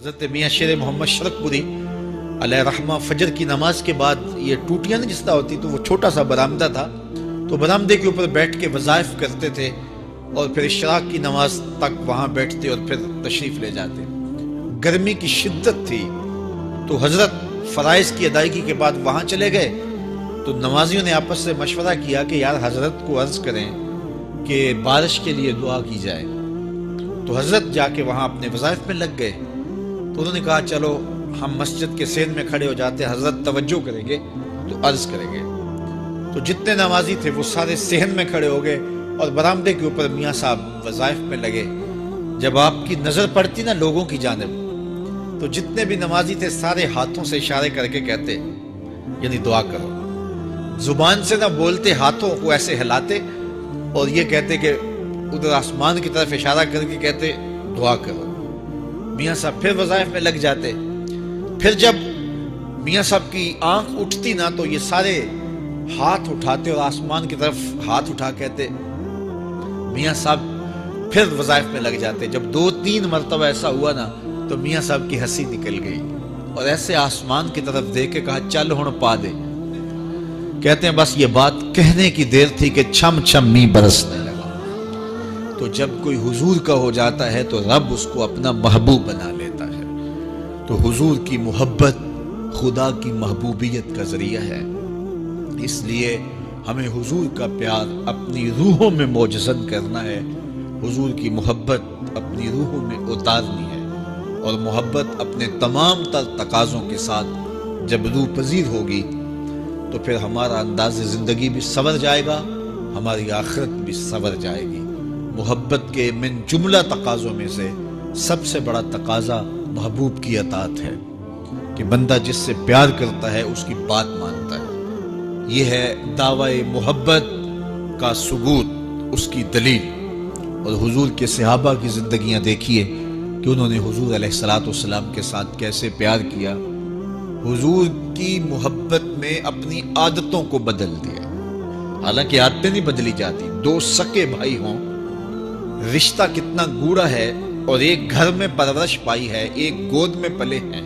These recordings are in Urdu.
حضرت میاں شیر محمد شرک پوری علیہ رحمہ فجر کی نماز کے بعد یہ ٹوٹیاں نہیں جس طرح ہوتی تو وہ چھوٹا سا برآمدہ تھا، تو برآمدے کے اوپر بیٹھ کے وظائف کرتے تھے اور پھر اشراق کی نماز تک وہاں بیٹھتے اور پھر تشریف لے جاتے۔ گرمی کی شدت تھی تو حضرت فرائض کی ادائیگی کے بعد وہاں چلے گئے، تو نمازیوں نے آپس سے مشورہ کیا کہ یار حضرت کو عرض کریں کہ بارش کے لیے دعا کی جائے۔ تو حضرت جا کے وہاں اپنے وظائف میں لگ گئے، تو انہوں نے کہا چلو ہم مسجد کے سین میں کھڑے ہو جاتے ہیں، حضرت توجہ کریں گے تو عرض کریں گے۔ تو جتنے نمازی تھے وہ سارے صحن میں کھڑے ہو گئے اور برآمدے کے اوپر میاں صاحب وظائف میں لگے۔ جب آپ کی نظر پڑتی نا لوگوں کی جانب، تو جتنے بھی نمازی تھے سارے ہاتھوں سے اشارے کر کے کہتے یعنی دعا کرو، زبان سے نہ بولتے، ہاتھوں کو ایسے ہلاتے اور یہ کہتے کہ ادھر آسمان کی طرف اشارہ کر کے کہتے دعا کرو۔ میاں صاحب پھر وظائف میں لگ جاتے۔ پھر جب میاں صاحب کی آنکھ اٹھتی نا تو یہ سارے ہاتھ اٹھاتے اور آسمان کی طرف ہاتھ اٹھا کہتے، میاں صاحب پھر وظائف میں لگ جاتے۔ جب 2-3 مرتبہ ایسا ہوا نا تو میاں صاحب کی ہنسی نکل گئی اور ایسے آسمان کی طرف دیکھ کے کہا چل ہن پا دے۔ کہتے ہیں بس یہ بات کہنے کی دیر تھی کہ چھم چھم می برسنے لگا۔ تو جب کوئی حضور کا ہو جاتا ہے تو رب اس کو اپنا محبوب بنا لیتا ہے۔ تو حضور کی محبت خدا کی محبوبیت کا ذریعہ ہے، اس لیے ہمیں حضور کا پیار اپنی روحوں میں موجزن کرنا ہے، حضور کی محبت اپنی روحوں میں اتارنی ہے، اور محبت اپنے تمام تر تقاضوں کے ساتھ جب روح پذیر ہوگی تو پھر ہمارا انداز زندگی بھی سنور جائے گا، ہماری آخرت بھی سنور جائے گی۔ محبت کے من جملہ تقاضوں میں سے سب سے بڑا تقاضا محبوب کی اطاعت ہے، کہ بندہ جس سے پیار کرتا ہے اس کی بات مانتا ہے۔ یہ ہے دعوی محبت کا ثبوت، اس کی دلیل۔ اور حضور کے صحابہ کی زندگیاں دیکھیے کہ انہوں نے حضور علیہ السلام کے ساتھ کیسے پیار کیا، حضور کی محبت میں اپنی عادتوں کو بدل دیا۔ حالانکہ عادتیں نہیں بدلی جاتی، 2 سکے بھائی ہوں، رشتہ کتنا گوڑا ہے، اور ایک گھر میں پرورش پائی ہے، ایک گود میں پلے ہیں،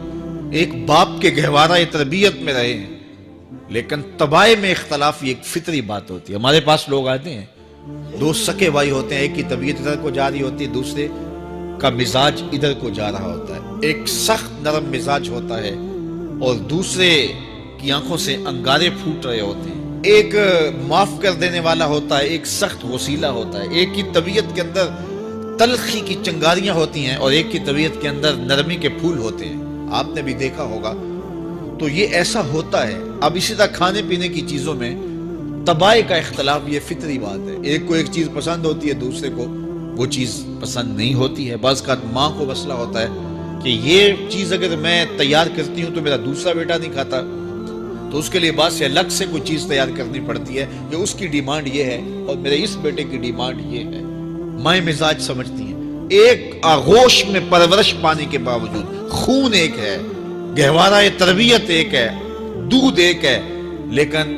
ایک باپ کے گہوارہ تربیت میں رہے ہیں، لیکن طبائع میں اختلاف یہ ایک فطری بات ہوتی ہے۔ ہمارے پاس لوگ آتے ہیں، 2 سکے بھائی ہوتے ہیں، ایک کی طبیعت ادھر کو جا رہی ہوتی ہے، دوسرے کا مزاج ادھر کو جا رہا ہوتا ہے، ایک سخت نرم مزاج ہوتا ہے اور دوسرے کی آنکھوں سے انگارے پھوٹ رہے ہوتے ہیں، ایک معاف کر دینے والا ہوتا ہے، ایک سخت وسیلہ ہوتا ہے، ایک کی طبیعت کے اندر تلخی کی چنگاریاں ہوتی ہیں اور ایک کی طبیعت کے اندر نرمی کے پھول ہوتے ہیں، آپ نے بھی دیکھا ہوگا۔ تو یہ ایسا ہوتا ہے۔ اب اسی طرح کھانے پینے کی چیزوں میں طبائع کا اختلاف یہ فطری بات ہے، ایک کو ایک چیز پسند ہوتی ہے، دوسرے کو وہ چیز پسند نہیں ہوتی ہے۔ بعض کا ماں کو مسئلہ ہوتا ہے کہ یہ چیز اگر میں تیار کرتی ہوں تو میرا دوسرا بیٹا نہیں کھاتا، تو اس کے لیے بعد سے الگ سے کوئی چیز تیار کرنی پڑتی ہے کہ اس کی ڈیمانڈ یہ ہے اور میرے اس بیٹے کی ڈیمانڈ یہ ہے۔ مائیں مزاج سمجھتی ہیں، ایک آغوش میں پرورش پانے کے باوجود خون ایک ہے، گہوارہ تربیت ایک ہے، دودھ ایک ہے، لیکن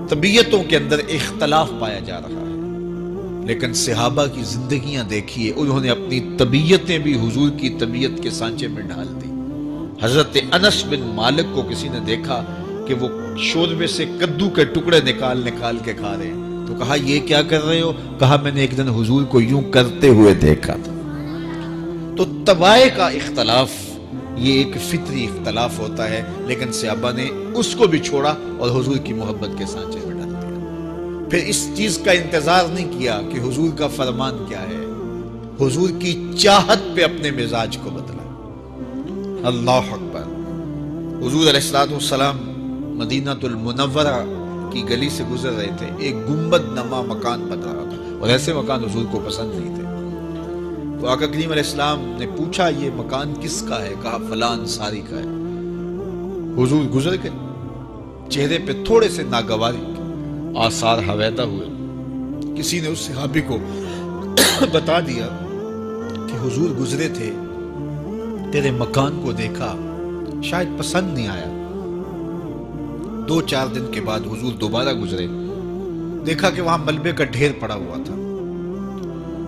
طبیعتوں کے اندر اختلاف پایا جا رہا ہے۔ لیکن صحابہ کی زندگیاں دیکھیے، انہوں نے اپنی طبیعتیں بھی حضور کی طبیعت کے سانچے میں ڈھال دی۔ حضرت انس بن مالک کو کسی نے دیکھا کہ وہ شوربے سے کدو کے ٹکڑے نکال نکال کے کھا رہے ہیں، تو کہا یہ کیا کر رہے ہو؟ کہا میں نے ایک دن حضور کو یوں کرتے ہوئے دیکھا تھا۔ تو طبائع کا اختلاف یہ ایک فطری اختلاف ہوتا ہے، لیکن صحابہ نے اس کو بھی چھوڑا اور حضور کی محبت کے سانچے میں ڈال دیا۔ پھر اس چیز کا انتظار نہیں کیا کہ حضور کا فرمان کیا ہے، حضور کی چاہت پہ اپنے مزاج کو بدلا۔ اللہ اکبر۔ حضور علیہ السلام مدینہ المنورہ کی گلی سے گزر رہے تھے، ایک گنبد نما مکان بن رہا تھا اور ایسے مکان حضور کو پسند نہیں تھے۔ تو آقا کریم علیہ السلام نے پوچھا یہ مکان کس کا ہے؟ کہا فلاں انصاری کا ہے۔ حضور گزر گئے، چہرے پہ تھوڑے سے ناگواری کے آثار حویدہ ہوئے۔ کسی نے اس صحابی کو بتا دیا کہ حضور گزرے تھے، تیرے مکان کو دیکھا، شاید پسند نہیں آیا۔ 2-4 دن کے بعد حضور دوبارہ گزرے، دیکھا کہ وہاں ملبے کا ڈھیر پڑا ہوا تھا۔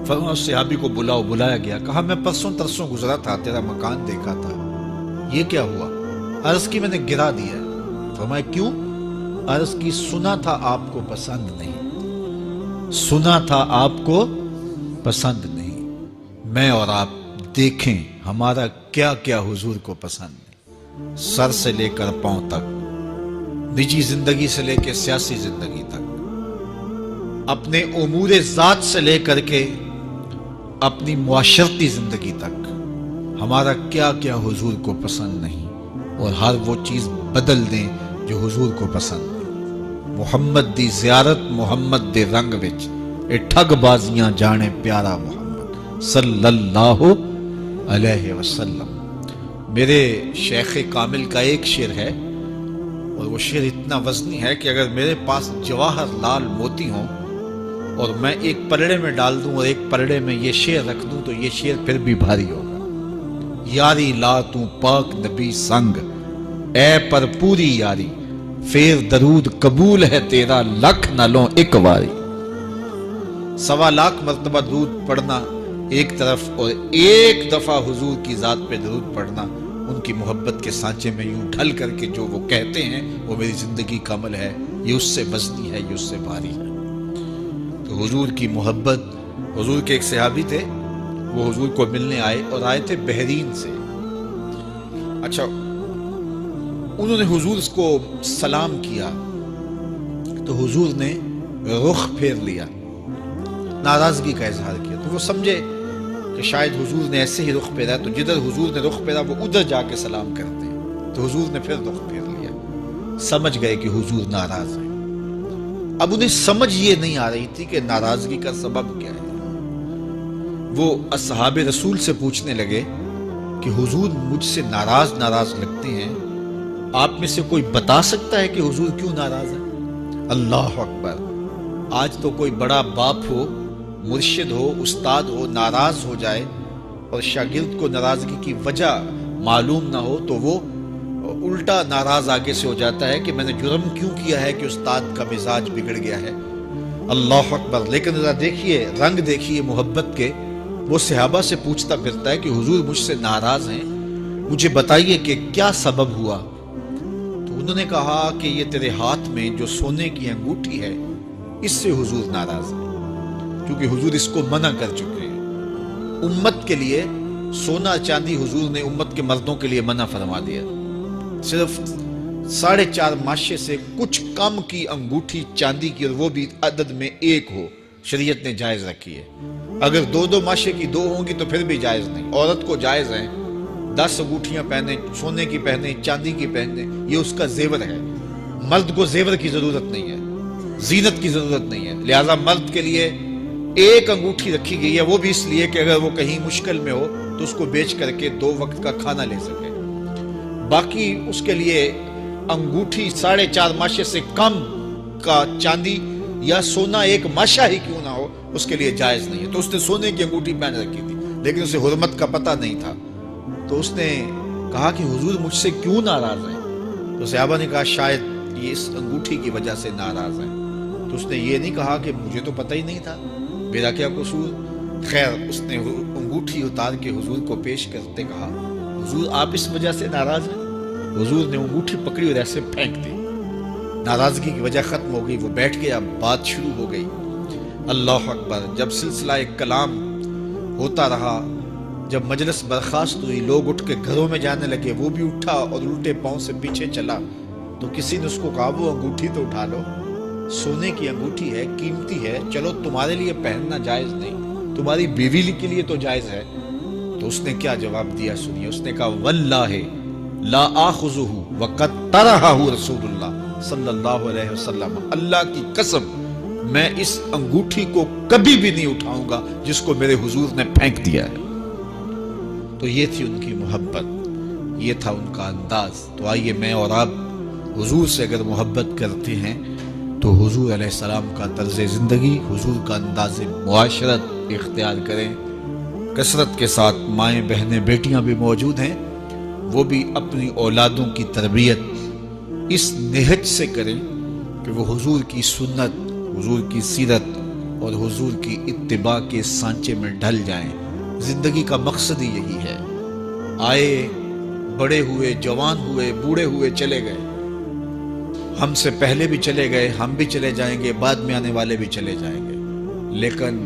فرمایا اس صحابی کو بلاؤ. بلایا گیا. کہا میں پرسوں ترسوں گزرا تھا, تیرا مکان دیکھا تھا, یہ کیا ہوا؟ عرض کی میں نے گرا دیا. فرمایا کیوں؟ عرض کی سنا تھا آپ کو پسند نہیں, سنا تھا آپ کو پسند نہیں. میں اور آپ دیکھیں ہمارا کیا کیا حضور کو پسند ہے, سر سے لے کر پاؤں تک, نجی زندگی سے لے کے سیاسی زندگی تک, اپنے امور ذات سے لے کر کے اپنی معاشرتی زندگی تک, ہمارا کیا کیا حضور کو پسند نہیں, اور ہر وہ چیز بدل دیں جو حضور کو پسند ہے. محمد دی زیارت محمد دے رنگ وچ, اے ٹھگ بازیاں جانے پیارا محمد صلی اللہ علیہ وسلم. میرے شیخ کامل کا ایک شعر ہے, اور وہ شعر اتنا وزنی ہے کہ اگر میرے پاس جواہر لال موتی ہوں اور میں ایک پلڑے میں ڈال دوں اور ایک پلڑے میں یہ شعر رکھ دوں تو یہ شعر پھر بھی بھاری ہوگا. یاری لا تو پاک نبی سنگ, اے پر پوری یاری, پھر درود قبول ہے تیرا لکھ نہ لوں ایک واری. 1.25 لاکھ مرتبہ درود پڑھنا ایک طرف, اور ایک دفعہ حضور کی ذات پہ درود پڑھنا, ان کی محبت کے سانچے میں یوں ڈھل کر کے جو وہ کہتے ہیں وہ میری زندگی کا عمل ہے, یہ اس سے وزنی ہے, یہ اس سے بھاری ہے. تو حضور کی محبت. حضور کے ایک صحابی تھے, وہ حضور کو ملنے آئے, اور آئے تھے بحرین سے. اچھا, انہوں نے حضور کو سلام کیا تو حضور نے رخ پھیر لیا, ناراضگی کا اظہار کیا. تو وہ سمجھے کہ شاید حضور نے ایسے ہی رخ پھیرا, تو جدھر حضور نے رخ پھیرا وہ ادھر جا کے سلام کرتے ہیں. تو حضور نے پھر رخ پھیر لیا. سمجھ گئے کہ حضور ناراض ہیں. اب انہیں سمجھ یہ نہیں آ رہی تھی کہ ناراضگی کا سبب کیا ہے. وہ اصحاب رسول سے پوچھنے لگے کہ حضور مجھ سے ناراض لگتے ہیں, آپ میں سے کوئی بتا سکتا ہے کہ حضور کیوں ناراض ہے؟ اللہ اکبر. آج تو کوئی بڑا باپ ہو, مرشد ہو, استاد ہو, ناراض ہو جائے اور شاگرد کو ناراضگی کی وجہ معلوم نہ ہو تو وہ الٹا ناراض آگے سے ہو جاتا ہے کہ میں نے جرم کیوں کیا ہے کہ استاد کا مزاج بگڑ گیا ہے. اللہ اکبر. لیکن ذرا دیکھیے, رنگ دیکھیے محبت کے. وہ صحابہ سے پوچھتا پھرتا ہے کہ حضور مجھ سے ناراض ہیں, مجھے بتائیے کہ کیا سبب ہوا. تو انہوں نے کہا کہ یہ تیرے ہاتھ میں جو سونے کی انگوٹھی ہے اس سے حضور ناراض ہے, کیونکہ حضور اس کو منع کر چکے ہیں. امت کے لیے سونا چاندی حضور نے امت کے مردوں کے لیے منع فرما دیا. صرف 4.5 ماشے سے کچھ کم کی انگوٹھی چاندی کی, اور وہ بھی عدد میں 1 ہو, شریعت نے جائز رکھی ہے. اگر 2 ماشے کی 2 ہوں گی تو پھر بھی جائز نہیں. عورت کو جائز ہے 10 انگوٹھیاں پہنے, سونے کی پہنے, چاندی کی پہنے, یہ اس کا زیور ہے. مرد کو زیور کی ضرورت نہیں ہے, زینت کی ضرورت نہیں ہے. لہذا مرد کے لیے 1 انگوٹھی رکھی گئی ہے, وہ بھی اس لیے کہ اگر وہ کہیں مشکل میں ہو تو اس کو بیچ کر کے 2 وقت کا کھانا لے سکے. باقی اس کے لیے انگوٹھی 4.5 ماشے سے کم کا چاندی یا سونا 1 ماشا ہی کیوں نہ ہو اس کے لیے جائز نہیں ہے. تو اس نے سونے کی انگوٹھی پہن رکھی تھی, لیکن اسے حرمت کا پتہ نہیں تھا. تو اس نے کہا کہ حضور مجھ سے کیوں ناراض ہیں؟ تو صحابہ نے کہا شاید یہ اس انگوٹھی کی وجہ سے ناراض ہیں. تو اس نے یہ نہیں کہا کہ مجھے تو پتہ ہی نہیں تھا, میرا کیا قصور. خیر, اس نے انگوٹھی اتار کے حضور کو پیش کرتے کہا حضور آپ اس وجہ سے ناراض ہیں؟ حضور نے انگوٹھی پکڑی اور ایسے پھینک دی. ناراضگی کی وجہ ختم ہو گئی. وہ بیٹھ گیا, بات شروع ہو گئی. اللہ اکبر. جب سلسلہ کلام ہوتا رہا, جب مجلس برخاست ہوئی, لوگ اٹھ کے گھروں میں جانے لگے, وہ بھی اٹھا اور الٹے پاؤں سے پیچھے چلا. تو کسی نے اس کو کہا وہ انگوٹھی تو اٹھا لو, سونے کی انگوٹھی ہے, قیمتی ہے, چلو تمہارے لیے پہننا جائز نہیں, تمہاری بیوی کے لیے تو جائز ہے. تو اس نے کیا جواب دیا سنیے. اس نے کہا واللہ لا آخذہ وقد طرحہ رسول اللہ صلی اللہ علیہ وسلم, اللہ کی قسم میں اس انگوٹھی کو کبھی بھی نہیں اٹھاؤں گا جس کو میرے حضور نے پھینک دیا ہے. تو یہ تھی ان کی محبت, یہ تھا ان کا انداز. تو آئیے میں اور آپ حضور سے اگر محبت کرتے ہیں تو حضور علیہ السلام کا طرز زندگی, حضور کا انداز معاشرت اختیار کریں. کثرت کے ساتھ مائیں بہنیں بیٹیاں بھی موجود ہیں, وہ بھی اپنی اولادوں کی تربیت اس نہج سے کریں کہ وہ حضور کی سنت, حضور کی سیرت, اور حضور کی اتباع کے سانچے میں ڈھل جائیں۔ زندگی کا مقصد ہی یہی ہے۔ آئے، بڑے ہوئے، جوان ہوئے، بوڑھے ہوئے، چلے گئے، ہم سے پہلے بھی چلے گئے، ہم بھی چلے جائیں گے، بعد میں آنے والے بھی چلے جائیں گے، لیکن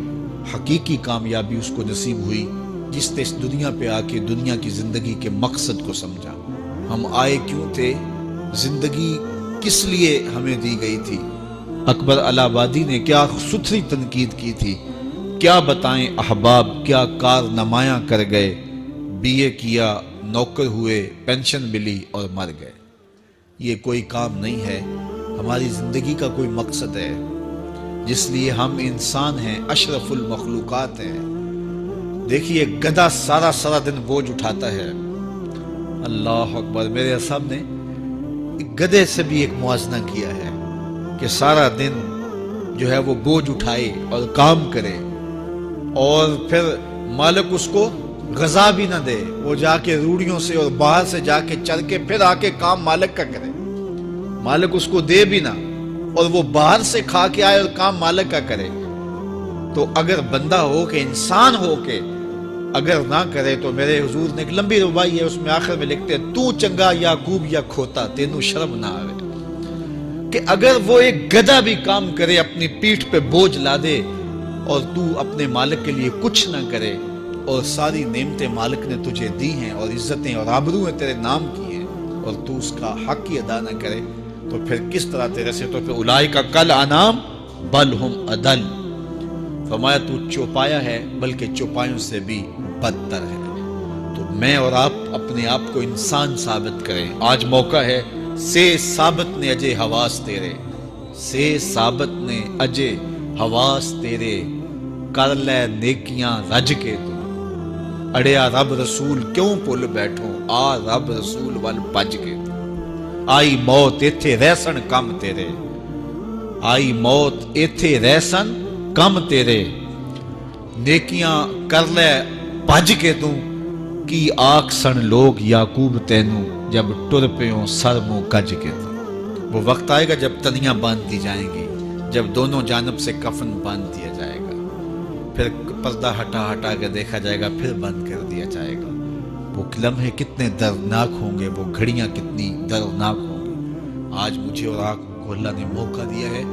حقیقی کامیابی اس کو نصیب ہوئی جس نے اس دنیا پہ آ کے دنیا کی زندگی کے مقصد کو سمجھا۔ ہم آئے کیوں تھے، زندگی کس لیے ہمیں دی گئی تھی۔ اکبر الہ آبادی نے کیا ستھری تنقید کی تھی، کیا بتائیں احباب کیا کارنمایاں کر گئے، بی اے کیا، نوکر ہوئے، پینشن ملی اور مر گئے۔ یہ کوئی کام نہیں ہے، ہماری زندگی کا کوئی مقصد ہے جس لیے ہم انسان ہیں، اشرف المخلوقات ہیں۔ دیکھیے گدھا سارا دن بوجھ اٹھاتا ہے، اللہ اکبر۔ میرے صاحب نے گدھے سے بھی ایک موازنہ کیا ہے کہ سارا دن جو ہے وہ بوجھ اٹھائے اور کام کرے، اور پھر مالک اس کو غذا بھی نہ دے، وہ جا کے روڑیوں سے اور باہر سے جا کے چل کے پھر آ کے کام مالک کا کرے، مالک اس کو دے بھی نہ، اور وہ باہر سے کھا کے آئے اور کام مالک کا کرے۔ تو اگر بندہ ہو کے، انسان ہو کے اگر نہ کرے تو میرے حضور نے ایک لمبی ربائی ہے، اس میں آخر میں لکھتے ہیں تو چنگا یعقوب یا کھوتا تینوں شرم نہ آوے، کہ اگر وہ ایک گدھا بھی کام کرے، اپنی پیٹھ پہ بوجھ لا دے، اور تو اپنے مالک کے لیے کچھ نہ کرے، اور ساری نعمتیں مالک نے تجھے دی ہیں اور عزتیں اور آبرویں تیرے نام کی ہیں، اور تو اس کا حق ہی ادا نہ کرے، تو پھر کس طرح تیرے سے، تو پھر اولئک کالانعام بل ہم اضل۔ فرمایا تو چوپایا ہے بلکہ چوپایوں سے بھی بدتر ہے۔ تو میں اور آپ اپنے آپ کو انسان ثابت کریں، آج موقع ہے۔ سے ثابت نے اجے حواس تیرے، سے ثابت نے اجے حواس تیرے، کر لے نیکیاں رج کے تو، اڑیا رب رسول کیوں بھول بیٹھو، آ رب رسول ول بج کے تو، آئی موت ایتھے رہسن کم تیرے، آئی موت ایتھے رہسن کم تیرے، نیکیاں کر لے بج کے تو، کی آکھ سن لوگ یعقوب تینوں، جب ٹر پیوں سر منہ کج کے تو۔ وہ وقت آئے گا جب تنیاں باندھ دی جائیں گی، جب دونوں جانب سے کفن باندھ دیا جائے گا، پھر پردہ ہٹا کے دیکھا جائے گا، پھر بند کر دیا جائے گا۔ وہ لمحے کتنے دردناک ہوں گے، وہ گھڑیاں کتنی دردناک ہوں گی۔ آج مجھے اور آپ کو اللہ نے موقع دیا ہے،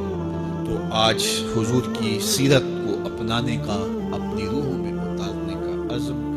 تو آج حضور کی سیرت کو اپنانے کا، اپنی روحوں میں اتارنے کا عزم